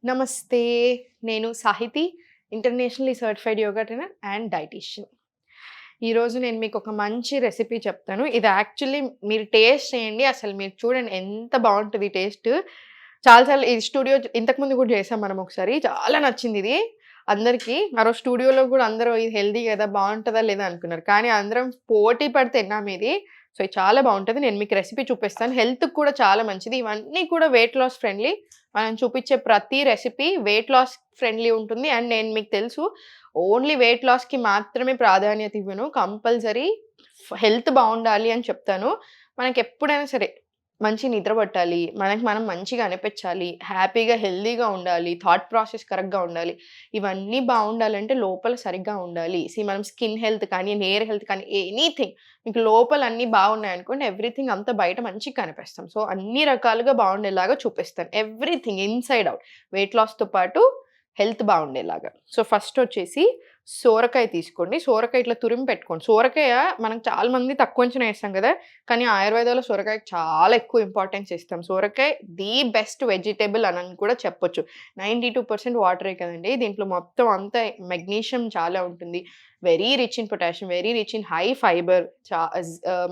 నమస్తే. నేను Sahiti, internationally certified yoga trainer and dietitian. ఈరోజు నేను మీకు ఒక మంచి రెసిపీ చెప్తాను. ఇది యాక్చువల్లీ మీరు టేస్ట్ చేయండి. అసలు మీరు చూడండి ఎంత బావుంటది టేస్ట్. చాలా సార్లు ఈ స్టూడియో ఇంతకుముందు కూడా చేసాం మనం ఒకసారి. చాలా నచ్చిందిది అందరికీ. ఆ రోజు స్టూడియోలో కూడా అందరూ ఇది హెల్తీ కదా! బావుంటదా లేదా అనుకున్నారు. కానీ అందరం పోటీ పడి తిన్నాం ఇది. సో, ఇది చాలా బావుంటది. నేను మీకు రెసిపీ చూపిస్తాను. హెల్త్‌కి కూడా చాలా మంచిది. ఇవన్నీ కూడా వెయిట్ లాస్ ఫ్రెండ్లీ. మనం చూపించే ప్రతి రెసిపీ వెయిట్ లాస్ ఫ్రెండ్లీ ఉంటుంది. అండ్ నేను మీకు తెలుసు ఓన్లీ వెయిట్ లాస్‌కి మాత్రమే ప్రాధాన్యత ఇవ్వను. కంపల్సరీ హెల్త్ బావుండాలి అని చెప్తాను. మనకెప్పుడైనా సరే మంచి నిద్ర పట్టాలి, మనకి మనం మంచిగా అనిపించాలి, హ్యాపీగా, హెల్తీగా ఉండాలి, థాట్ ప్రాసెస్ కరెక్ట్‌గా ఉండాలి. ఇవన్నీ బావుండాలంటే లోపల సరిగ్గా ఉండాలి. మనం స్కిన్ హెల్త్ కానీ, హెయిర్ హెల్త్ కానీ ఎనీథింగ్ మీకు లోపల అన్నీ బాగున్నాయనుకోండి ఎవ్రీథింగ్ అంతా బయట మంచిగా కనిపిస్తాం. సో, అన్ని రకాలుగా బాగుండేలాగా చూపిస్తాను. Everything inside out. వెయిట్ లాస్‌తో పాటు హెల్త్ బాగుండేలాగా. సో, ఫస్ట్ వచ్చేసి సోరకాయ తీసుకోండి. సోరకాయ ఇట్లా తురిమి పెట్టుకోండి. సోరకాయ మనం చాలా మంది తక్కువ అంచనా ఏస్తాం కదా! కానీ ఆయుర్వేదంలో సొరకాయకి చాలా ఎక్కువ ఇంపార్టెన్స్ ఇస్తాం. సోరకాయ ది బెస్ట్ వెజిటబుల్ అని కూడా చెప్పొచ్చు. 92% వాటరే కదండీ! దీంట్లో మొత్తం అంతా మెగ్నీషియం చాలా ఉంటుంది. Very rich in potassium, very rich in high fibre,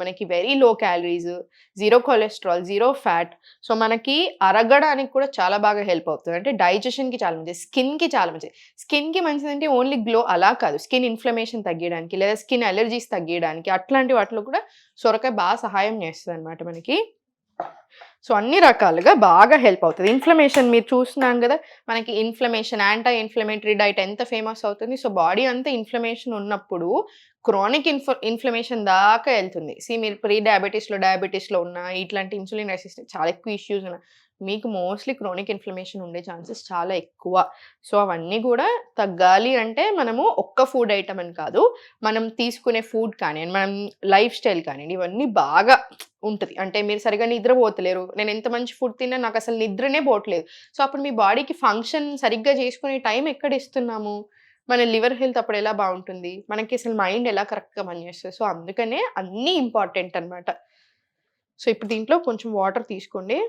మనకి very low calories, zero cholesterol, zero fat. So, మనకి అరగడానికి కూడా చాలా బాగా హెల్ప్ అవుతుంది. అంటే డైజెషన్‌కి చాలా మంచిది. స్కిన్‌కి చాలా మంచిది. స్కిన్‌కి మంచిదంటే ఓన్లీ గ్లో అలా కాదు. స్కిన్ ఇన్‌ఫ్లమేషన్ తగ్గియడానికి లేదా స్కిన్ అలెర్జీస్ తగ్గియడానికి అట్లాంటి వాటిలో కూడా సొరకాయ బాగా సహాయం చేస్తదనమాట మనకి. సో, అన్ని రకాలుగా బాగా హెల్ప్ అవుతది. ఇన్‌ఫ్లమేషన్ మీరు చూస్తున్నాం గదా! మనకి ఇన్‌ఫ్లమేషన్, యాంటీ ఇన్‌ఫ్లమేటరీ డైట్ ఎంత ఫేమస్ అవుతుంది. సో, బాడీ అంతా ఇన్‌ఫ్లమేషన్ ఉన్నప్పుడు క్రానిక్ ఇన్‌ఫ్లమేషన్ దాకా ఎళ్తుంది. మీరు ప్రీ డయాబెటిస్‌లో ఉన్న ఇట్లాంటి ఇన్సులిన్ రెసిస్టెన్స్ చాలా ఎక్కువ ఇష్యూస్ ఉన్న మీకు మోస్ట్‌లీ క్రానిక్ ఇన్‌ఫ్లమేషన్ ఉండే ఛాన్సెస్ చాలా ఎక్కువ. సో, అవన్నీ గూడా తగ్గాలి అంటే మనము ఒక్క ఫుడ్ ఐటెమ్ అని కాదు. మనం తీసుకునే ఫుడ్ కానియండి, మనం లైఫ్ స్టైల్ కానియండి, ఇవన్నీ బాగా ఉంటది. అంటే మీరు సరిగ్గా నిద్రపోతలేరు. నేను ఎంత మంచి ఫుడ్ తిన్నా నాకసలు నిద్రనే పోవట్లేదు. సో, అప్పుడు మీ బాడీకి ఫంక్షన్ సరిగ్గా చేసుకునే టైం ఎక్కడిస్తున్నాము? మన లివర్ హెల్త్ అప్పుడు ఎలా బావుంటుంది? మనకి అసలు మైండ్ ఎలా కరెక్ట్‌గా పనిచేస్తది? సో, అందుకనే అన్నీ ఇంపార్టెంట్ అన్నమాట. సో, ఇప్పుడు దీంట్లో కొంచెం వాటర్ తీసుకోండి.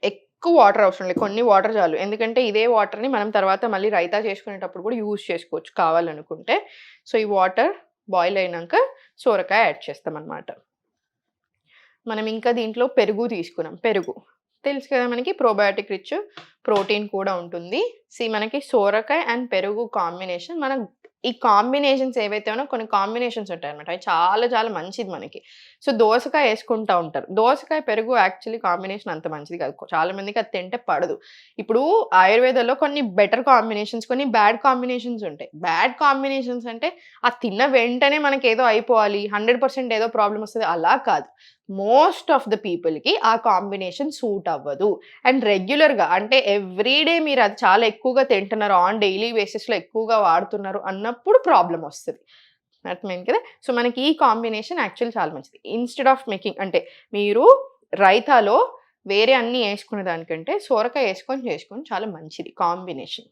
ఎక్కువ వాటర్ అవసరం లేదు. కొన్ని వాటర్ చాలు. ఎందుకంటే ఇదే వాటర్‌ని మనం తర్వాత మళ్ళీ రైతా చేసుకునేటప్పుడు కూడా యూజ్ చేసుకోవచ్చు కావాలనుకుంటే. సో, ఈ వాటర్ బాయిల్ అయినంక సోరకాయ యాడ్ చేస్తామన్నమాట. మనం ఇంకా దీంట్లో పెరుగు తీసుకున్నాం. పెరుగు తెలుసు కదా మనకి ప్రోబయోటిక్ రిచ్ ప్రోటీన్ కూడా ఉంటుంది. మనకి సోరకాయ అండ్ పెరుగు కాంబినేషన్ ఈ కాంబినేషన్స్ ఏవైతే ఉన్నాయో కొన్ని కాంబినేషన్స్ ఉంటాయన్నమాట. అవి చాలా చాలా మంచిది మనకి. సో, దోసకాయ యేసుకుంటా ఉంటారు. దోసకాయ, పెరుగు యాక్చువల్లీ కాంబినేషన్ అంత మంచిది కాదు. చాలా మందికి అది తింటే పడదు. ఇప్పుడు ఆయుర్వేదంలో కొన్ని బెటర్ కాంబినేషన్స్, కొన్ని బ్యాడ్ కాంబినేషన్స్ ఉంటాయి. బ్యాడ్ కాంబినేషన్స్ అంటే ఆ తిన్న వెంటనే మనకేదో అయిపోవాలి, 100% ఏదో ప్రాబ్లమ్ వస్తది అలా కాదు. మోస్ట్ ఆఫ్ ద పీపుల్‌కి ఆ కాంబినేషన్ సూట్ అవ్వదు. అండ్ రెగ్యులర్‌గా అంటే ఎవ్రీ డే మీరు అది చాలా ఎక్కువగా తింటున్నారు, ఆన్ డైలీ బేసిస్‌లో ఎక్కువగా వాడుతున్నారు అన్నప్పుడు ప్రాబ్లమ్ వస్తది. అర్థమైంది కదా! సో, మనకి ఈ కాంబినేషన్ యాక్చువల్లీ చాలా మంచిది. ఇన్‌స్టెడ్ ఆఫ్ మేకింగ్ అంటే మీరు రైతాలో వేరే అన్నీ యేసుకునే దానికంటే సోరకాయ చేసుకోండి చాలా మంచిది కాంబినేషన్.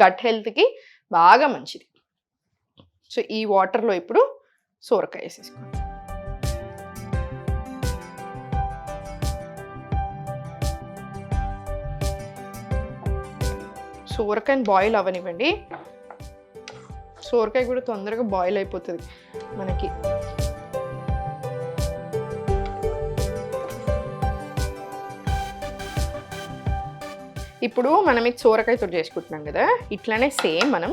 గట్ హెల్త్‌కి బాగా మంచిది. సో, ఈ వాటర్‌లో ఇప్పుడు సోరకాయ యేసేసుకోండి. సోరకాయని బాయిల్ అవ్వనివ్వండి. సోరకాయ కూడా తొందరగా బాయిల్ అయిపోతది మనకి. ఇప్పుడు మనం ఇది సోరకాయతోటి చేసుకుంటున్నాం కదా! ఇట్లనే సేమ్ మనం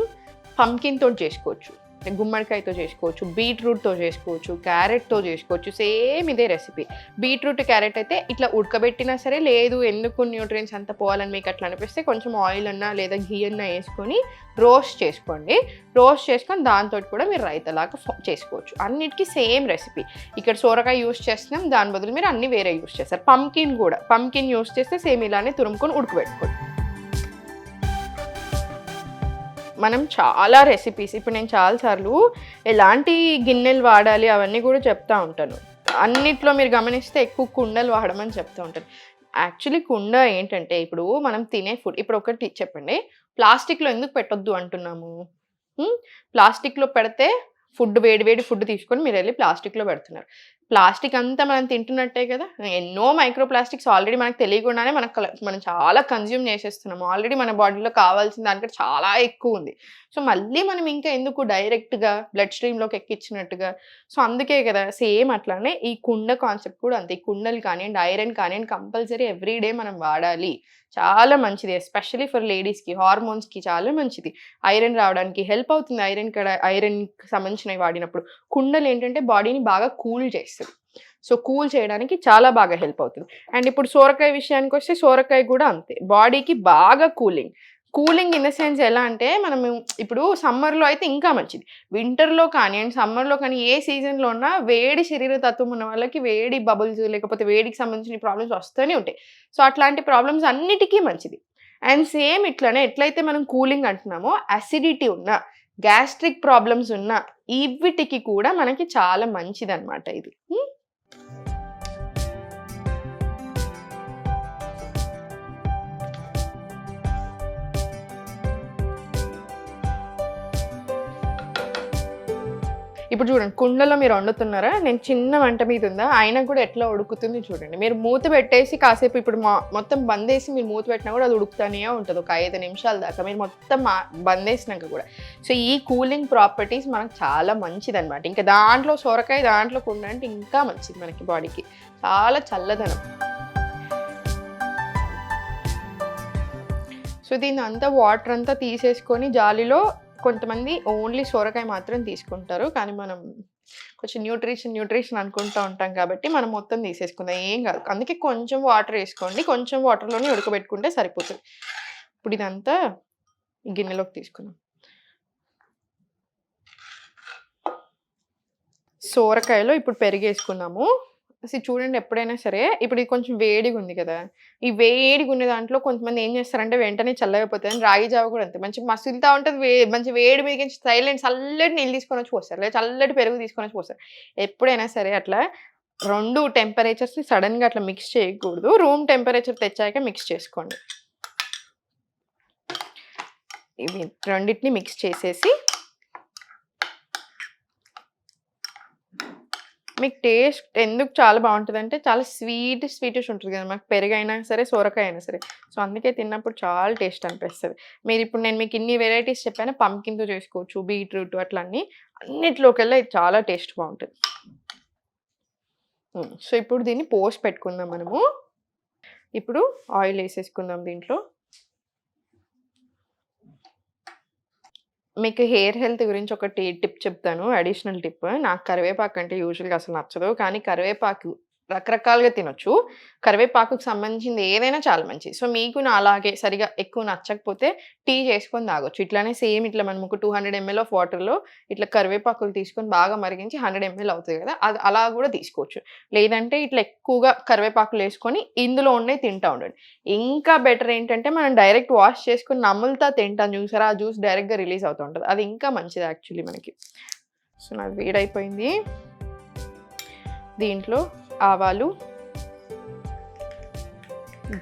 పంకిన్ తోటి చేసుకోవచ్చు. గుమ్మడికాయతో చేసుకోవచ్చు, బీట్రూట్‌తో చేసుకోవచ్చు, క్యారెట్‌తో చేసుకోవచ్చు. సేమ్ ఇదే రెసిపీ. బీట్రూట్, క్యారెట్ అయితే ఇట్లా ఉడకబెట్టినా సరే, లేదు ఎందుకు న్యూట్రియన్స్ అంతా పోవాలని మీకు అట్లా అనిపిస్తే కొంచెం ఆయిల్ అన్నా లేదా ఘీ అన్నా యేసుకొని రోస్ట్ చేసుకోండి. రోస్ట్ చేసుకొని దాంతోటి కూడా మీరు రైతాలాగా చేసుకోవచ్చు. అన్నిటికి సేమ్ రెసిపీ. ఇక్కడ సోరకాయ యూజ్ చేస్తున్నాం. దాని బదులు మీరు అన్నీ వేరే యూజ్ చేస్తారు. పంకిన్ యూజ్ చేస్తే సేమ్ ఇలానే తురుముకొని ఉడకబెట్టుకోండి. మనం చాలా రెసిపీస్ ఇప్పుడు నేను చాలా సార్లు ఎలాంటి గిన్నెలు వాడాలి అవన్నీ కూడా చెప్తా ఉంటాను. అన్నిట్లో మీరు గమనిస్తే ఎక్కువ కుండలు వాడమని చెప్తూ ఉంటాను. యాక్చువల్లీ కుండ ఏంటంటే ఇప్పుడు మనం తినే ఫుడ్ ఇప్పుడు ఒకటి చెప్పండి. ప్లాస్టిక్‌లో ఎందుకు పెట్టొద్దు అంటున్నాము? ప్లాస్టిక్‌లో పెడితే వేడి వేడి ఫుడ్ తీసుకొని మీరెళ్ళి ప్లాస్టిక్‌లో పెడుతున్నారు. ప్లాస్టిక్ అంతా మనం తింటున్నట్టే కదా! ఎన్నో మైక్రో ప్లాస్టిక్స్ ఆల్రెడీ మనకు తెలియకుండానే మనం చాలా కన్జ్యూమ్ చేసేస్తున్నాం. ఆల్రెడీ మన బాడీలో కావాల్సిన దానికంటే చాలా ఎక్కువుంది. సో, మళ్ళీ మనం ఇంకా ఎందుకు డైరెక్ట్‌గా బ్లడ్ స్ట్రీమ్‌లోకి ఎక్కించినట్టుగా. సో, అందుకే కదా! సేమ్ అట్లానే ఈ కుండ కాన్సెప్ట్ కూడా అంతే. ఈ కుండలు కానియండి, ఐరన్ కానియండి కంపల్సరీ ఎవ్రీ డే మనం వాడాలి. చాలా మంచిది. ఎస్పెషల్లీ ఫర్ లేడీస్‌కి హార్మోన్స్‌కి చాలా మంచిది. ఐరన్ రావడానికి హెల్ప్ అవుతుంది. ఐరన్‌కి సంబంధించినవి వాడినప్పుడు. కుండలేంటంటే బాడీని బాగా కూల్ చేస్తది. సో, కూల్ చేయడానికి చాలా బాగా హెల్ప్ అవుతుంది. అండ్ ఇప్పుడు సోరకాయ విషయానికొస్తే సోరకాయ కూడా అంతే. బాడీకి బాగా cooling. Cooling in the sense ఎలా అంటే మనము ఇప్పుడు సమ్మర్‌లో అయితే ఇంకా మంచిది. వింటర్‌లో కానియండి, సమ్మర్‌లో కానీ ఏ సీజన్‌లో ఉన్నా వేడి శరీర తత్వం ఉన్న వాళ్ళకి వేడి బబుల్స్ లేకపోతే వేడికి సంబంధించిన ప్రాబ్లమ్స్ వస్తూనే ఉంటాయి. సో, అట్లాంటి ప్రాబ్లమ్స్ అన్నిటికీ మంచిది. అండ్ సేమ్ ఇట్లనే ఎట్లయితే మనం కూలింగ్ అంటున్నామో అసిడిటీ ఉన్న, గ్యాస్ట్రిక్ ప్రాబ్లమ్స్ ఉన్న వీటికి కూడా మనకి చాలా మంచిదనమాట ఇది. ఇప్పుడు చూడండి కుండలో మీరు వండుతున్నారా? నేను చిన్న మంట మీద ఉందా, అయినా కూడా ఎట్లా ఉడుకుతుంది చూడండి. మీరు మూత పెట్టేసి కాసేపు ఇప్పుడు మొత్తం బందేసి మీరు మూత పెట్టినా కూడా అది ఉడుకుతానే ఉంటది. ఒక 5 నిమిషాల దాకా మీరు మొత్తం బందేసినాక కూడా. సో, ఈ కూలింగ్ ప్రాపర్టీస్ మనకు చాలా మంచిదనమాట. ఇంకా దాంట్లో సొరకాయ, దాంట్లో కుండ అంటే ఇంకా మంచిది మనకి బాడీకి. చాలా చల్లదనం. సో, దీన్నంతా వాటర్ అంతా తీసేసుకొని జాలీలో కొంతమంది ఓన్లీ సొరకాయ మాత్రం తీసుకుంటారు. కానీ మనం కొంచెం న్యూట్రిషన్ అనుకుంటూ ఉంటాం కాబట్టి మనం మొత్తం తీసేసుకుందాం. ఏం కాదు. అందుకే కొంచెం వాటర్ వేసుకోండి. కొంచెం వాటర్‌లోనే ఉడకబెట్టుకుంటే సరిపోతది. ఇప్పుడు ఇదంతా గిన్నెలోకి తీసుకుందాం. సోరకాయలో ఇప్పుడు పెరుగేసుకున్నాము. చూడండి ఎప్పుడైనా సరే ఇప్పుడు ఇది కొంచెం వేడిగా ఉంది కదా! ఈ వేడిగా ఉన్న దాంట్లో కొంతమంది ఏం చేస్తారంటే వెంటనే చల్లగైపోతదని రాగి జావ కూడా అంతే. మంచిగా మసులుతా ఉంటది. మంచి వేడి మీదకించి చల్లటి నీళ్ళు తీసుకొనొచ్చి పోస్తారు. లేదా చల్లటి పెరుగు తీసుకొనొచ్చి పోస్తారు. ఎప్పుడైనా సరే అట్లా 2 టెంపరేచర్స్‌ని సడెన్‌గా అట్లా మిక్స్ చేయకూడదు. రూమ్ టెంపరేచర్ తెచ్చాక మిక్స్ చేసుకోండి. ఇవి రెండిటిని మిక్స్ చేసేసి మీకు టేస్ట్ ఎందుకు చాలా బావుంటదంటే చాలా స్వీటిష్ ఉంటది కదా! మనకు పెరుగైనా సరే, సొరకాయ అయినా సరే. సో, అందుకే తిన్నప్పుడు చాలా టేస్ట్ అనిపిస్తది. మీరిప్పుడు నేను మీకు ఇన్ని వెరైటీస్ చెప్పాను. పంకిన్‌తో చేసుకోవచ్చు, బీట్రూట్ అట్లా అన్నిట్లోకెల్లా ఇది చాలా టేస్ట్ బావుంటది. సో, ఇప్పుడు దీన్ని పోసి పెట్టుకుందాం మనము. ఇప్పుడు ఆయిల్ ఏసేసుకుందాం దీంట్లో. మీకు హెయిర్ హెల్త్ గురించి ఒక టిప్ చెప్తాను. Additional tip. నాకు కరివేపాకు అంటే యూజువల్‌గా అసలు నచ్చదు. కానీ కరివేపాకు రకరకాలుగా తినొచ్చు. కరివేపాకుకి సంబంధించింది ఏదైనా చాలా మంచిది. సో, మీకు నాలాగే సరిగ్గా ఎక్కువ నచ్చకపోతే టీ చేసుకొని తాగొచ్చు. ఇట్లానే సేమ్ ఇట్లా మనం ఒక 200 ఎంఎల్ ఆఫ్ వాటర్‌లో ఇట్లా కరివేపాకులు తీసుకొని బాగా మరిగించి 100 ఎంఎల్ అవుతది కదా! అది అలా కూడా తీసుకోవచ్చు. లేదంటే ఇట్లా ఎక్కువగా కరివేపాకులేసుకొని ఇందులో ఉన్నయి తింటా ఉండండి. ఇంకా బెటర్ ఏంటంటే మనం డైరెక్ట్ వాష్ చేసుకొని నములుతా తింటాం చూసారా? ఆ జ్యూస్ డైరెక్ట్‌గా రిలీజ్ అవుతూ ఉంటది. అది ఇంకా మంచిది యాక్చువల్లీ మనకి. సో, నాది వేడైపోయింది. దీంట్లో ఆవాలు,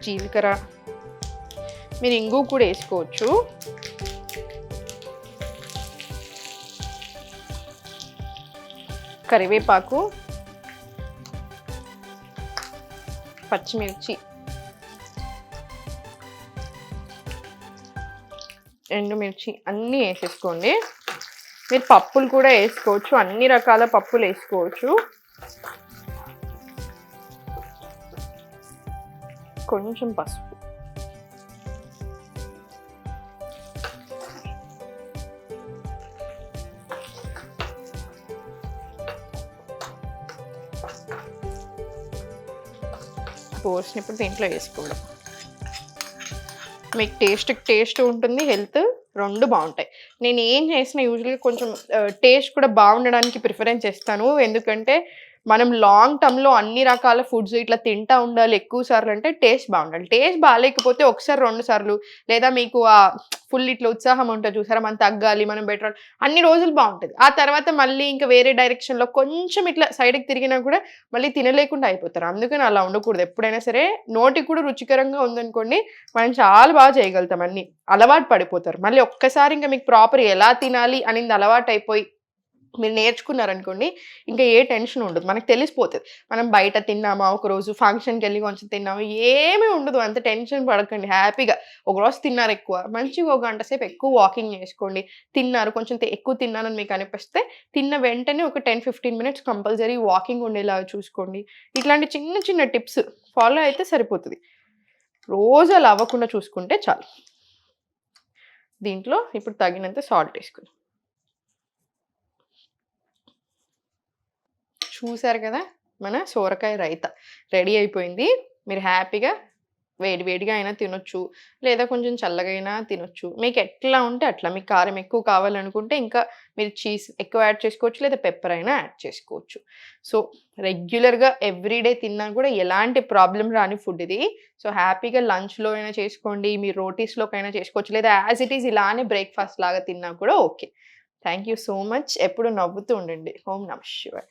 జీలకర్ర, మీరు ఇంగువ కూడా వేసుకోవచ్చు. కరివేపాకు, పచ్చిమిర్చి, ఎండుమిర్చి అన్నీ వేసేసుకోండి. మీరు పప్పులు కూడా వేసుకోవచ్చు. అన్ని రకాల పప్పులు వేసుకోవచ్చు. కొంచెం పసుపు. పోసినప్పుడు దీంట్లో వేసుకోవడం. మీకు టేస్ట్ ఉంటుంది. హెల్త్ 2 బావుంటాయి. నేను ఏం చేసినా యూజువల్‌గా కొంచెం టేస్ట్ కూడా బావుండడానికి ప్రిఫరెన్స్ ఇస్తాను. ఎందుకంటే మనం లాంగ్ టర్మ్‌లో అన్ని రకాల ఫుడ్స్ ఇట్లా తింటా ఉండాలి ఎక్కువ సార్లు అంటే టేస్ట్ బావుండాలి. టేస్ట్ బాలేకపోతే ఒకసారి 2 సార్లు లేదా మీకు ఫుల్ ఇట్లా ఉత్సాహం ఉంటది చూసారా? మనం తగ్గాలి, మనం బెటర్ అన్ని రోజులు బావుంటది. ఆ తర్వాత మళ్ళీ ఇంకా వేరే డైరెక్షన్‌లో కొంచెం ఇట్లా సైడ్‌కి తిరిగినా కూడా మళ్ళీ తినలేకుండా అయిపోతారు. అందుకని అలా ఉండకూడదు. ఎప్పుడైనా సరే నోటికి కూడా రుచికరంగా ఉందనుకోండి మనం చాలా బాగా చేయగలుగుతాం అన్నీ. అలవాటు పడిపోతారు. మళ్ళీ ఒక్కసారి ఇంక మీకు ప్రాపర్ ఎలా తినాలి అనింది అలవాటయిపోయి మీరు నేర్చుకున్నారనుకోండి, ఇంకా ఏ టెన్షన్ ఉండదు. మనకు తెలిసిపోతది. మనం బయట తిన్నామా, ఒకరోజు ఫంక్షన్‌కెళ్ళి కొంచెం తిన్నామా, ఏమీ ఉండదు. అంత టెన్షన్ పడకండి. హ్యాపీగా ఒకరోజు తిన్నారెక్కువ, మంచిగా ఒక గంట సేపు ఎక్కువ వాకింగ్ చేసుకోండి. తిన్నారు, కొంచెం ఎక్కువ తిన్నానని మీకు అనిపిస్తే, తిన్న వెంటనే ఒక 10, 15 మినిట్స్ కంపల్సరీ వాకింగ్ ఉండేలాగా చూసుకోండి. ఇట్లాంటి చిన్న చిన్న టిప్స్ ఫాలో అయితే సరిపోతది. రోజు అలా అవ్వకుండా చూసుకుంటే చాలు. దీంట్లో ఇప్పుడు తగినంత సాల్ట్ ఏసుకుందాం. చూసారు కదా! మన సోరకాయ రైతా రెడీ అయిపోయింది. మీరు హ్యాపీగా వేడి వేడిగా అయినా తినొచ్చు. లేదా కొంచెం చల్లగా అయినా తినొచ్చు. మీకు ఎట్లా ఉంటే అట్లా. మీకు కారం ఎక్కువ కావాలనుకుంటే ఇంకా మీరు చీజ్ ఎక్కువ యాడ్ చేసుకోవచ్చు. లేదా పెప్పర్ అయినా యాడ్ చేసుకోవచ్చు. సో, రెగ్యులర్‌గా ఎవ్రీడే తిన్నా కూడా ఎలాంటి ప్రాబ్లమ్ రాని ఫుడ్ ఇది. సో, హ్యాపీగా లంచ్‌లో అయినా చేసుకోండి. మీరు రోటీస్‌లోకైనా చేసుకోవచ్చు. లేదా యాస్ ఇట్ ఈజ్ ఇలానే బ్రేక్‌ఫాస్ట్ లాగా తిన్నా కూడా okay. Thank you so much. ఎప్పుడు నవ్వుతూ ఉండండి. ఓం నమః శివాయ.